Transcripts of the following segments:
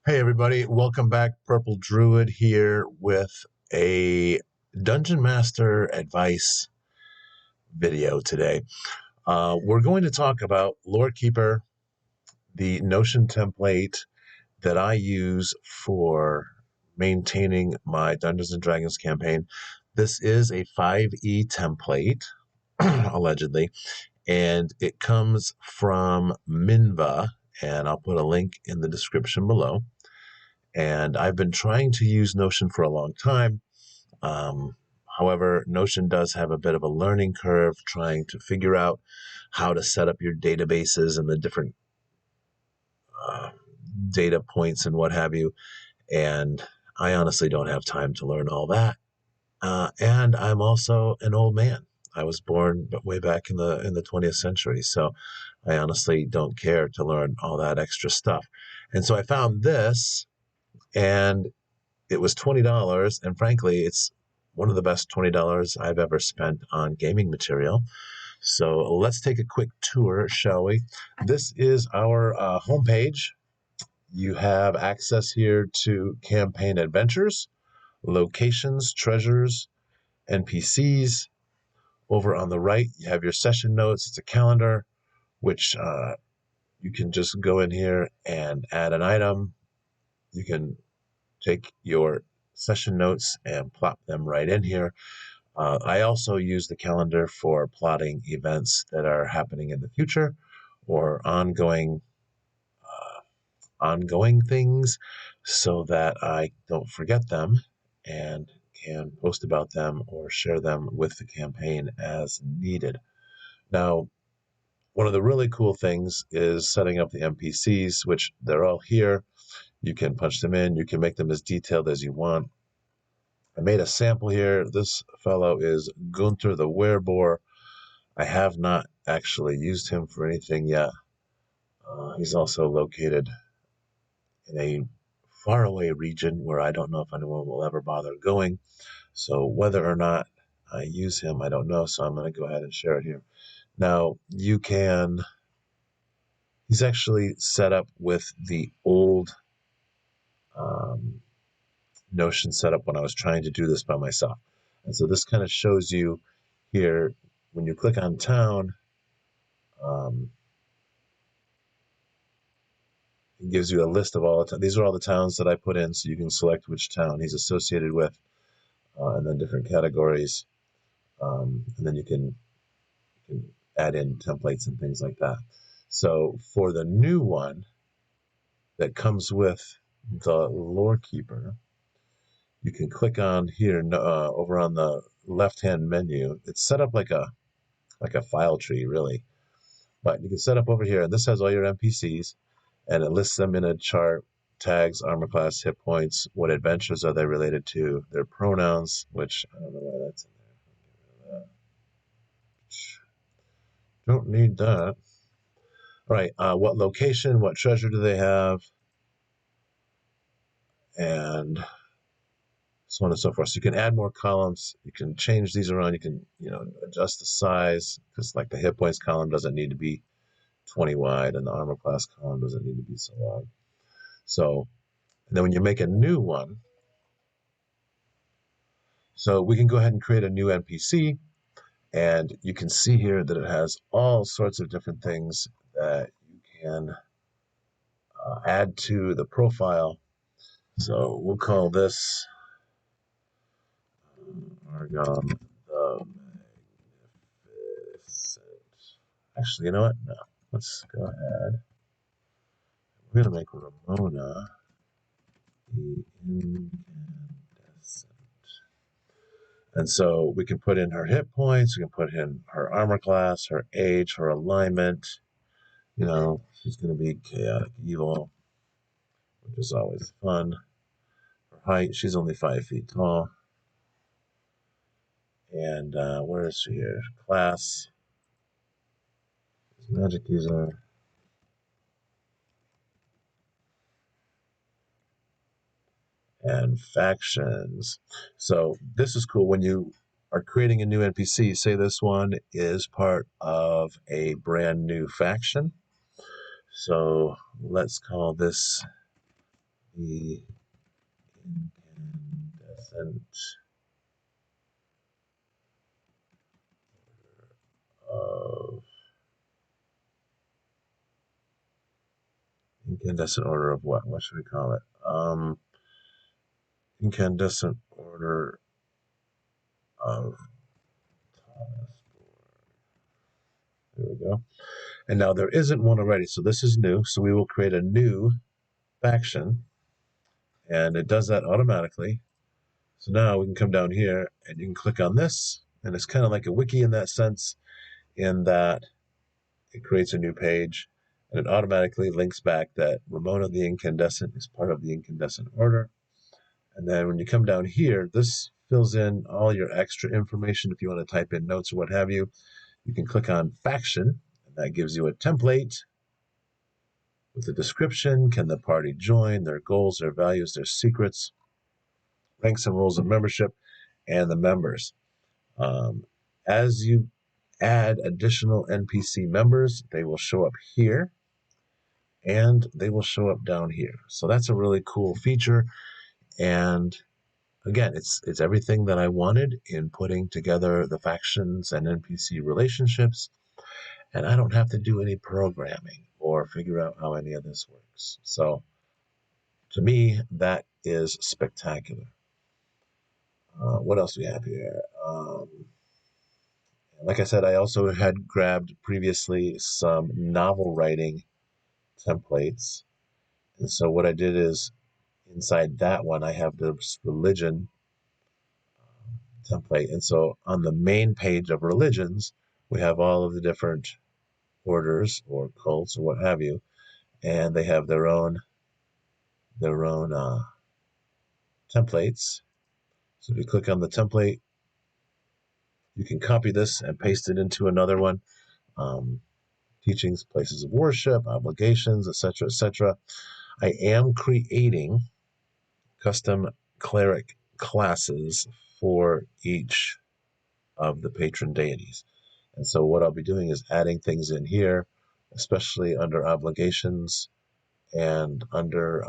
Hey everybody, welcome back. Purple Druid here with a Dungeon Master advice video today. We're going to talk about Lore Keeper, the Notion template that I use for maintaining my Dungeons and Dragons campaign. This is a 5e template, allegedly, and it comes from Minva, and I'll put a link in the description below. And I've been trying to use Notion for a long time. However, Notion does have a bit of a learning curve trying to figure out how to set up your databases and the different data points and what have you. And I honestly don't have time to learn all that. And I'm also an old man. I was born way back in the 20th century, so I honestly don't care to learn all that extra stuff. And so I found this, and it was $20, and frankly, it's one of the best $20 I've ever spent on gaming material. So let's take a quick tour, shall we? This is our homepage. You have access here to campaign adventures, locations, treasures, NPCs. Over on the right, you have your session notes. It's a calendar, which you can just go in here and add an item. You can take your session notes and plop them right in here. I also use the calendar for plotting events that are happening in the future or ongoing things so that I don't forget them and can post about them or share them with the campaign as needed. Now, one of the really cool things is setting up the NPCs, which they're all here. You can punch them in. You can make them as detailed as you want. I made a sample here. This fellow is Gunther the Werebore. I have not actually used him for anything yet. He's also located in a faraway region where I don't know if anyone will ever bother going. So whether or not I use him, I don't know. So I'm going to go ahead and share it here. Now, you can... He's actually set up with the old Notion setup when I was trying to do this by myself. And so this kind of shows you here, when you click on town, it gives you a list of all the towns. These are all the towns that I put in, so you can select which town he's associated with, and then different categories. And then you can add in templates and things like that. So for the new one that comes with the Lore Keeper, you can click on here over on the left-hand menu. It's set up like a file tree, really. But you can set up over here, and this has all your NPCs, and it lists them in a chart: tags, armor class, hit points, what adventures are they related to, their pronouns, which I don't know why that's in there. Don't need that. All right, what location, what treasure do they have, and so on and so forth. So you can add more columns. You can change these around. You can, adjust the size, because like the hit points column doesn't need to be 20 wide, and the armor class column doesn't need to be so wide. So, and then when you make a new one, so we can go ahead and create a new NPC, and you can see here that it has all sorts of different things that you can add to the profile. So we'll call this Argon the Magnificent. Actually, you know what? No. Let's go ahead. We're going to make Ramona the Incandescent. And so we can put in her hit points, we can put in her armor class, her age, her alignment. She's going to be chaotic evil, which is always fun. Her height, she's only 5 feet tall. And where is she here? Class. Magic user. And factions. So this is cool. When you are creating a new NPC, say this one is part of a brand new faction. So let's call this the incandescent of incandescent order of what? What should we call it? Incandescent order of Thomas. There we go. And now there isn't one already, so this is new. So we will create a new faction, and it does that automatically. So now we can come down here and you can click on this, and it's kind of like a wiki in that sense, in that it creates a new page and it automatically links back that Ramona the Incandescent is part of the Incandescent Order. And then when you come down here, this fills in all your extra information. If you want to type in notes or what have you, you can click on Faction, and that gives you a template with a description. Can the party join? Their goals, their values, their secrets, ranks and rules of membership, and the members. As you add additional NPC members, they will show up here and they will show up down here. So that's a really cool feature. And again, it's everything that I wanted in putting together the factions and NPC relationships. And I don't have to do any programming or figure out how any of this works. So to me, that is spectacular. What else do we have here? Like I said, I also had grabbed previously some novel writing templates. And so what I did is inside that one, I have this religion template. And so on the main page of religions, we have all of the different orders or cults or what have you, and they have their own templates. So if you click on the template, you can copy this and paste it into another one. Teachings, places of worship, obligations, etc., etc. I am creating custom cleric classes for each of the patron deities. And so what I'll be doing is adding things in here, especially under obligations and under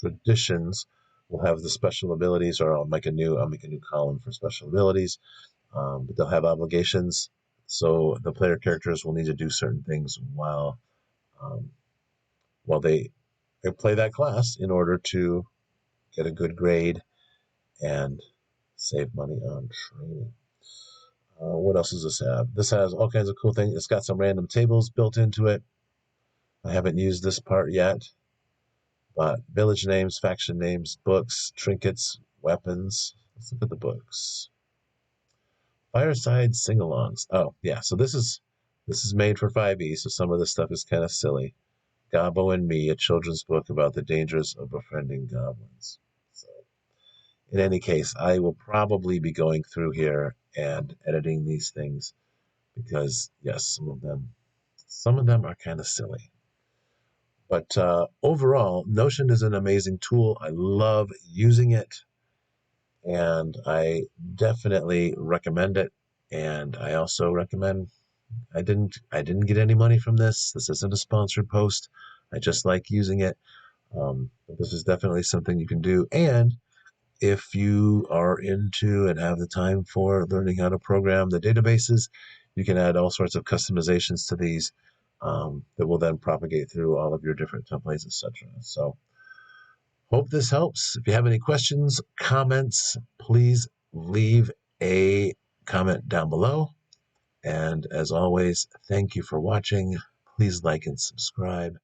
traditions. We'll have the special abilities, or I'll make a new column for special abilities. But they'll have obligations, so the player characters will need to do certain things while they play that class in order to get a good grade and save money on training. What else does this have? This has all kinds of cool things. It's got some random tables built into it. I haven't used this part yet, but village names, faction names, books, trinkets, weapons. Let's look at the books. Fireside sing-alongs. Oh, yeah. So this is made for 5e, so some of this stuff is kind of silly. Gobbo and Me, a children's book about the dangers of befriending goblins. So in any case, I will probably be going through here and editing these things because, yes, some of them are kind of silly. But overall, Notion is an amazing tool. I love using it, and I definitely recommend it. And I also recommend I didn't get any money from this. This isn't a sponsored post. I just like using it. But this is definitely something you can do. And if you are into and have the time for learning how to program the databases, you can add all sorts of customizations to these that will then propagate through all of your different templates, etc. So hope this helps. If you have any questions, comments, please leave a comment down below. And as always, thank you for watching. Please like and subscribe.